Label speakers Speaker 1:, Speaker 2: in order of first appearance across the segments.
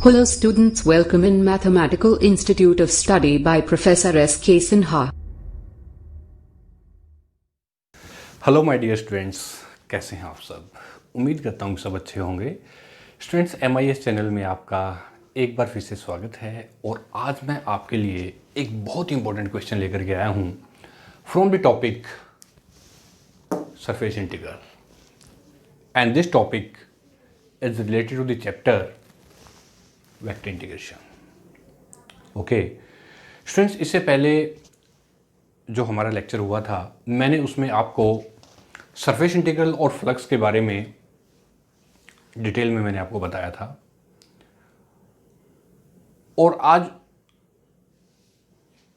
Speaker 1: Hello students, welcome in Mathematical Institute of Study by Professor S.K. Sinha.
Speaker 2: Hello my dear students, कैसे हैं आप सब। उम्मीद करता हूँ सब अच्छे होंगे। स्टूडेंट्स, MIS चैनल में आपका एक बार फिर से स्वागत है और आज मैं आपके लिए एक बहुत ही इंपॉर्टेंट क्वेश्चन लेकर के आया हूँ from the topic surface integral, and this topic is related to the chapter vector integration. Okay students, इससे पहले जो हमारा लेक्चर हुआ था मैंने उसमें आपको सरफेस इंटीग्रल और फ्लक्स के बारे में डिटेल में मैंने आपको बताया था, और आज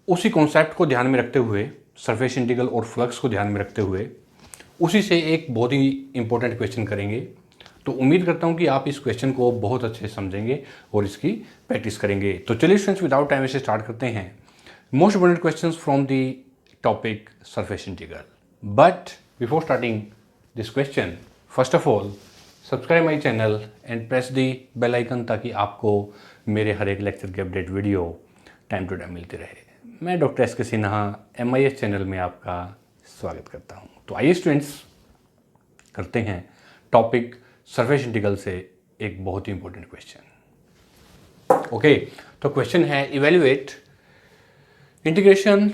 Speaker 2: उसी कॉन्सेप्ट को ध्यान में रखते हुए, सरफेस इंटीग्रल और फ्लक्स को ध्यान में रखते हुए उसी से एक बहुत ही इंपॉर्टेंट क्वेश्चन करेंगे। तो उम्मीद करता हूं कि आप इस क्वेश्चन को बहुत अच्छे से समझेंगे और इसकी प्रैक्टिस करेंगे। तो चलिए स्टूडेंट्स, विदाउट टाइम इसे स्टार्ट करते हैं। Most important questions from the topic surface integral. But before starting this question, first of all subscribe my channel and press the bell icon ताकि आपको मेरे हर एक लेक्चर की update video time to time मिलती रहे। मैं doctor S.K. Sinha MIS channel में आपका स्वागत करता हूं। तो आइए स्टूडेंट्स, करते हैं टॉपिक सरफेस इंटीग्रल से एक बहुत ही इंपॉर्टेंट क्वेश्चन। ओके, तो क्वेश्चन है evaluate integration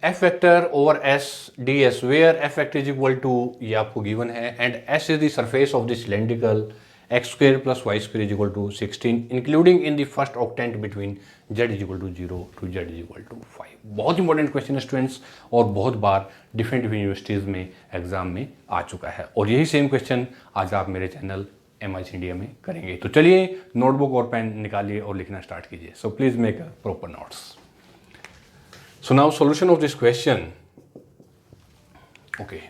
Speaker 2: f vector over s ds where f vector is equal to, ये आपको गिवन है, and s is the surface of the cylindrical x square plus y square is equal to 16 including in the first octant between z is equal to 0 to z is equal to 5। बहुत important question है students, और बहुत बार different universities में exam में आ चुका है, और यही सेम क्वेश्चन आज आप मेरे चैनल MIS इंडिया में करेंगे। तो चलिए नोटबुक और पेन निकालिए और लिखना स्टार्ट कीजिए। So please make a proper notes. So now solution of this question. Okay,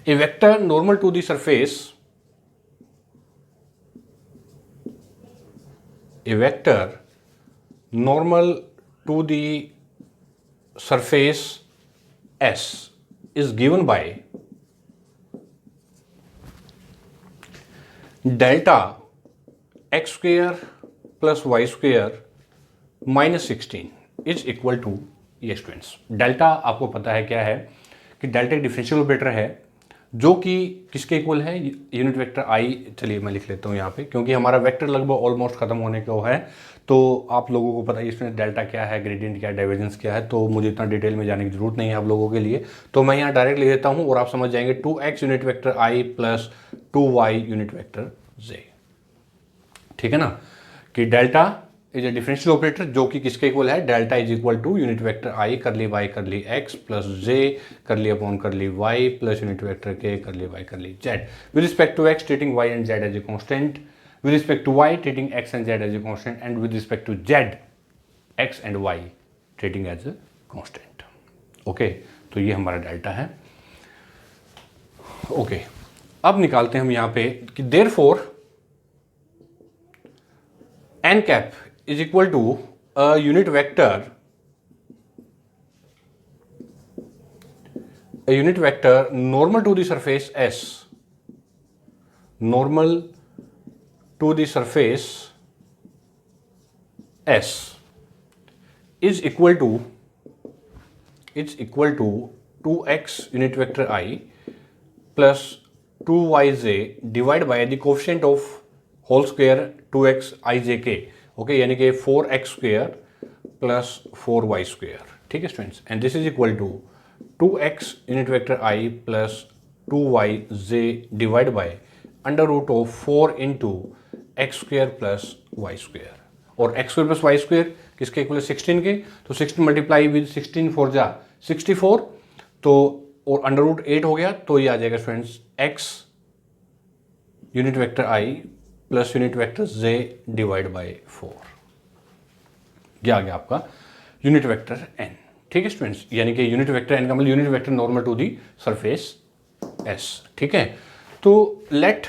Speaker 2: a vector normal to the surface, a vector normal to the surface S is given by delta x square plus y square minus 16 is equal to, ये students delta आपको पता है क्या है कि delta एक differential operator है जो कि किसके इक्वल है, यूनिट वेक्टर आई। चलिए मैं लिख लेता हूँ यहाँ पे, क्योंकि हमारा वेक्टर लगभग ऑलमोस्ट खत्म होने को है, तो आप लोगों को पता है इसमें डेल्टा क्या है, ग्रेडियंट क्या है, डाइवर्जेंस क्या है, तो मुझे इतना डिटेल में जाने की जरूरत नहीं है आप लोगों के लिए। तो मैं यहाँ डायरेक्ट लिख देता हूँ और आप समझ जाएंगे 2x unit vector i plus 2y unit vector j. ठीक है ना, कि delta is a differential operator जो कि किसके इक्वल है, delta is equal to unit vector i curly Y करली एक्स प्लस जे करली अपॉन करली वाई प्लस यूनिट वेक्टर के curly Y curly Z with respect to X treating Y and Z as a constant, with respect to Y treating X and Z as a constant, and with respect to Z X and Y treating as a constant. Okay, तो ये हमारा delta है। Okay, अब निकालते हैं हम यहाँ पे कि therefore n cap is equal to a unit vector normal to the surface S, normal to the surface S is equal to 2x unit vector I plus 2yj divided by the coefficient of whole square 2x ijk, okay, यानी कि 4x square plus 4y square. ठीक है students, and this is equal to 2x unit vector i plus 2yj divide by under root of 4 into x square plus y square, और x square plus y square किसके equal है, 16 के, तो 16 multiply with 16 4 जा 64, तो और under root 8 हो गया, तो ये आ जाएगा students x unit vector i plus unit vector j divide by 4, ये आ गया आपका यूनिट वेक्टर n। ठीक है स्टूडेंट्स, यानी कि यूनिट वेक्टर n का मतलब unit vector normal to the surface S। ठीक है, तो let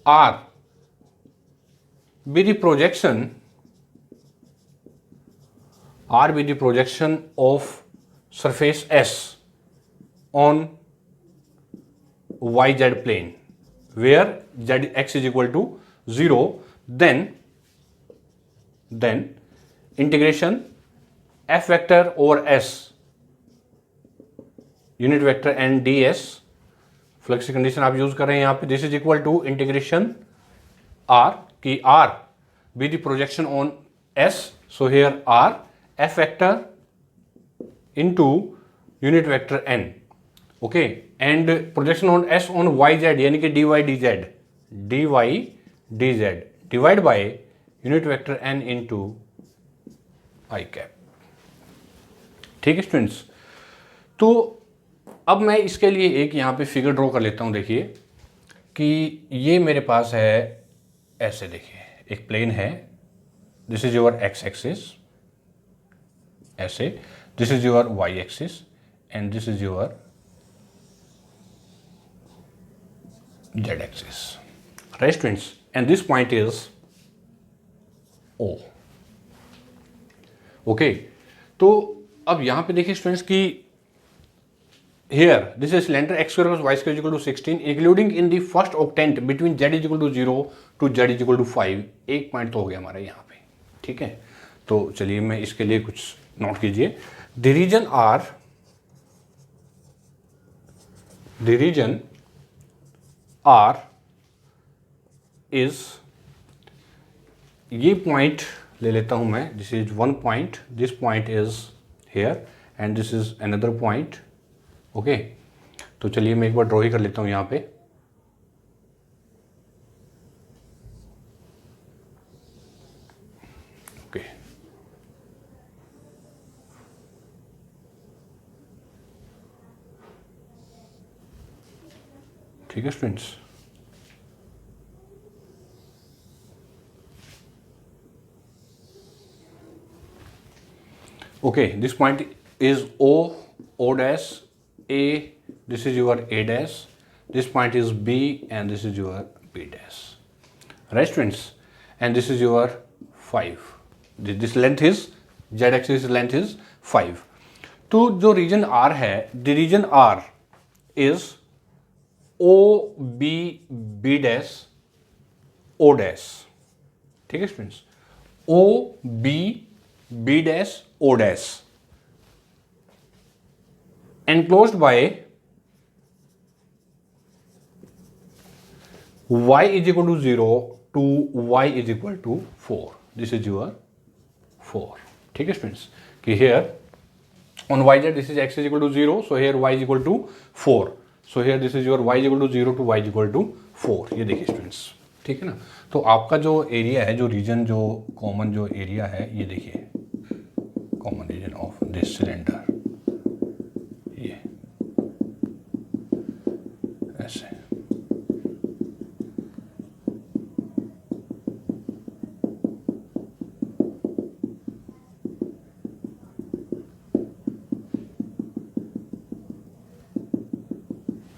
Speaker 2: R be the projection of surface S on YZ plane where z x is equal to 0, then integration f vector over s unit vector n d s, flux की condition आप use कर रहे हैं यहां पे, this is equal to integration r की r be the projection on s, so here r F vector into unit vector N, okay, and projection on S on Y Z यानी कि dy dz divide by unit vector N into I cap. ठीक है students, तो अब मैं इसके लिए एक यहां पे फिगर ड्रॉ कर लेता हूं। देखिए कि ये मेरे पास है ऐसे, देखिए एक प्लेन है, this is your x axis ऐसे, this is your y axis and this is your z axis, right students, and this point is O, okay। तो अब यहां पे देखिए स्टूडेंट्स कि here this is cylinder x square plus y square is equal to 16 including in the first octant between z is equal to 0 to z is equal to 5, एक point तो हो गया हमारा यहां पे। ठीक है, तो चलिए मैं इसके लिए कुछ नोट कीजिए। the region R इज, ये पॉइंट ले लेता हूं मैं, this is one point, this point is here and this is another point, okay. तो चलिए मैं एक बार ड्रॉ ही कर लेता हूं यहां पे। ओके, ठीक है students, okay, this point is O dash, A, this is your A dash, this point is B and this is your B dash, right students, and this is your 5, this length is z axis length is 5। तो जो reason R है, the region R is O B B dash O dash, ठीक है students, O B B dash O dash enclosed by y is equal to 0 to y is equal to 4, this is your 4। ठीक है students, कि here on yz this is x is equal to 0, so here y is equal to 4, so here this is your y is equal to 0 to y is equal to 4। ये देखिए students, ठीक है ना। तो आपका जो area है, जो रीजन, जो कॉमन जो एरिया है, ये देखिए common region of this cylinder, ये ऐसे,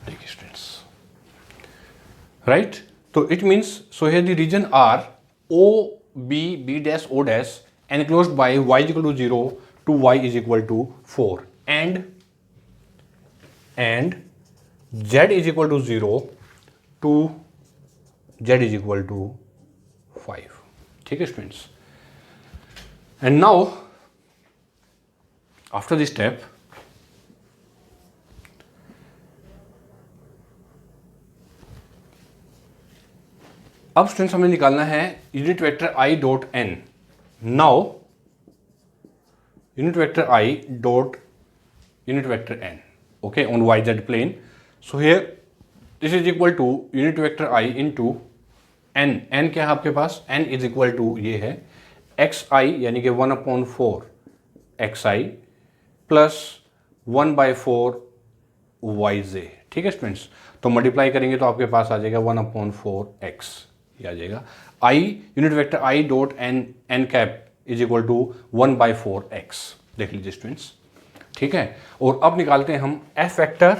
Speaker 2: देखिए स्टूडेंट्स, राइट। तो it means, so here the region are O B B dash O dash enclosed by y is equal to 0 to y is equal to 4 and z is equal to 0 to z is equal to 5। ठीक है students, and now after this step अब students हमें निकालना है unit vector i dot n। Now unit vector I dot unit vector n, okay, on yz plane, so here this is equal to unit vector I into n, n क्या है आपके पास, n is equal to ये है xi यानी कि 1/4 xi plus 1/4 yj। ठीक है students, तो मल्टीप्लाई करेंगे तो आपके पास आ जाएगा 1/4 x, ये आ जाएगा i unit vector I dot n cap is equal to 1/4 x। देख लीजिए स्टूडेंट्स, ठीक है। और अब निकालते हैं हम f vector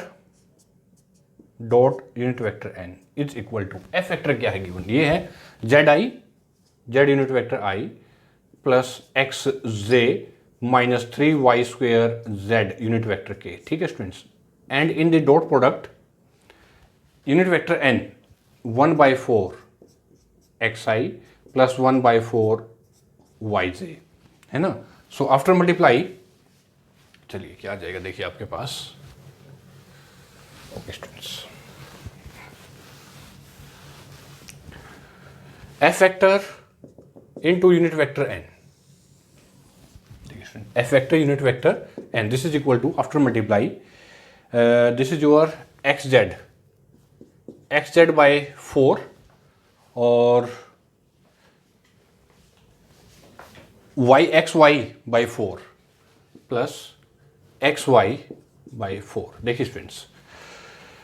Speaker 2: dot unit vector n is equal to, f vector क्या है गिवन, ये है zi, z unit vector i plus xj minus 3y² z unit vector k। ठीक है students, and in the dot product unit vector n 1/4 xi plus 1/4 yj, है ना। So after multiply, चलिए क्या आ जाएगा देखिए आपके पास। Okay students, f vector into unit vector n, f vector unit vector n, this is equal to after multiply, this is your x z by 4 और x y by 4 plus x y by 4। देखिए students,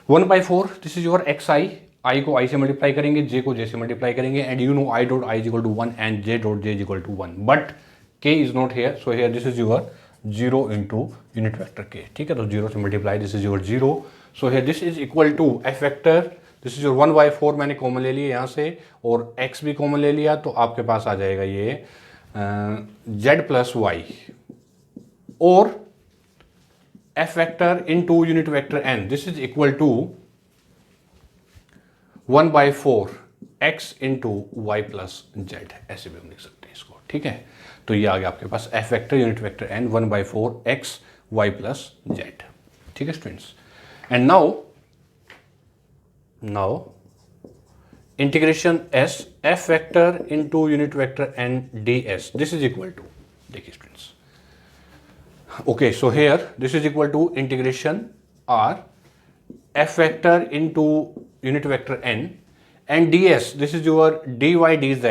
Speaker 2: 1/4 this is your x i को i से multiply करेंगे, जे को जे से multiply करेंगे, and you know i dot i is equal to 1 and j dot j is equal to 1, but k is not here, so here this is your 0 into unit vector k. ठीक है, तो 0 से multiply, this is your 0, so here this is equal to f vector, this is your 1/4 मैंने common ले लिया यहाँ से और x भी कॉमन ले लिया, तो आपके पास आ जाएगा ये z प्लस वाई, और f vector into unit vector n, this is equal to 1/4 x into Y plus Z, ऐसे भी हम लिख सकते हैं इसको। ठीक है, तो ये आ गया आपके पास f vector unit vector n 1/4 x y plus Z. ठीक है students, and now integration s f vector into unit vector n ds, this is equal to, देखिए students, okay, so here this is equal to integration r f vector into unit vector n and ds, this is your dy dz,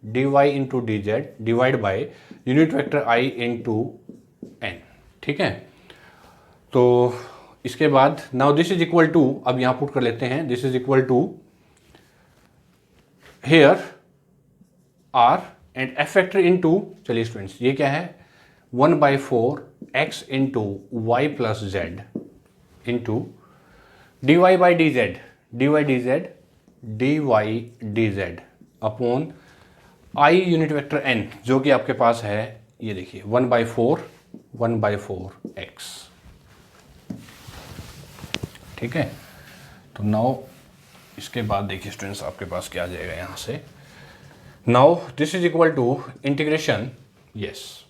Speaker 2: dy into dz divided by unit vector I into n। ठीक है, तो इसके बाद now this is equal to, अब यहां put कर लेते हैं, this is equal to here r and f vector into, चलिए स्टूडेंट्स ये क्या है, 1/4 x into Y plus Z into dy by dz, dy dz upon I unit vector n, जो कि आपके पास है ये देखिए 1/4 x। ठीक है, तो नाउ इसके बाद देखिए स्टूडेंट्स आपके पास क्या आ जाएगा यहाँ से, now this is equal to integration, yes,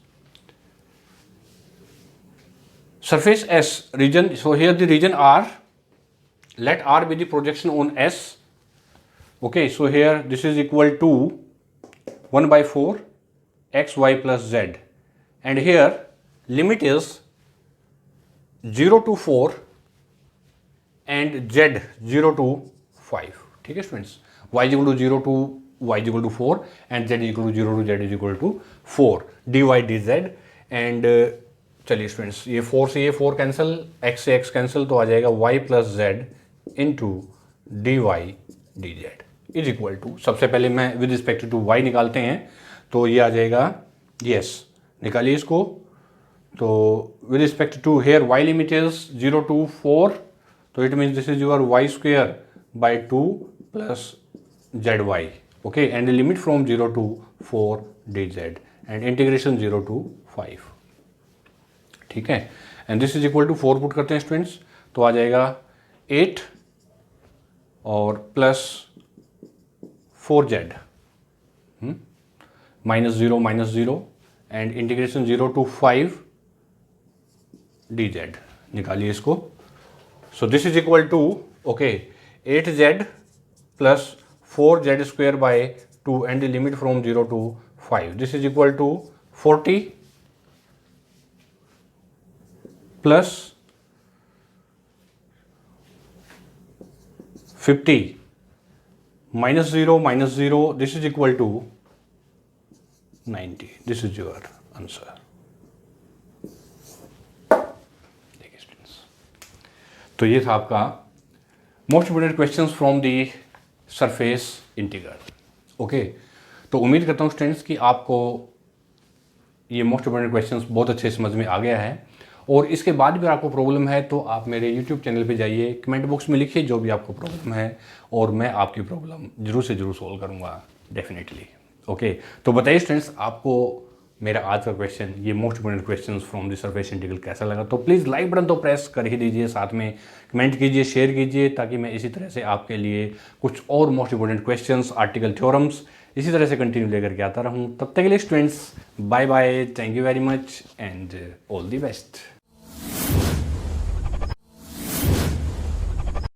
Speaker 2: surface S region, so here the region R, let R be the projection on S, okay, so here this is equal to 1/4 x y plus z, and here limit is 0 to 4 and z 0 to 5। ठीक है students, y is equal to 0 to y is equal to 4 and z is equal to 0 to z is equal to 4 dy dz, and चलिए students ये 4 से ये 4 cancel, x से x cancel, तो आ जाएगा y plus Z into D Y D Z is equal to, सबसे पहले मैं विद रिस्पेक्ट टू y निकालते हैं, तो ये आ जाएगा, यस निकालिए इसको, तो with respect to here y limit is 0 to 4, तो it means this is your y square by 2 plus Z Y, okay, and limit from 0 to 4 D Z and integration 0 to 5। ठीक है, and this is equal to 4 put करते हैं students, तो आ जाएगा 8 और plus 4z -0 and integration 0 to 5 dz, निकालिए इसको, so this is equal to, okay, 8z plus 4z square by 2 and the limit from 0 to 5, this is equal to 40 plus 50 -0 this is equal to 90, this is your answer. देखिए students, तो ये था आपका most important questions from the surface integral. Okay, तो उम्मीद करता हूँ students कि आपको ये मोस्ट इंपोर्टेंट क्वेश्चंस बहुत अच्छे समझ में आ गया है, और इसके बाद भी अगर आपको प्रॉब्लम है तो आप मेरे YouTube चैनल पे जाइए, कमेंट बॉक्स में लिखिए जो भी आपको प्रॉब्लम है, और मैं आपकी प्रॉब्लम जरूर से जरूर सॉल्व करूँगा डेफिनेटली। ओके, तो बताइए स्टूडेंट्स आपको मेरा आज का क्वेश्चन, ये most important questions from the surface integral कैसा लगा, तो प्लीज़ लाइक बटन तो प्रेस कर ही दीजिए, साथ में कमेंट कीजिए, शेयर कीजिए, ताकि मैं इसी तरह से आपके लिए कुछ और most important questions, article, theorems इसी तरह से कंटिन्यू लेकर के आता रहूँ। तब तक के लिए students bye bye, thank you very much and all the best.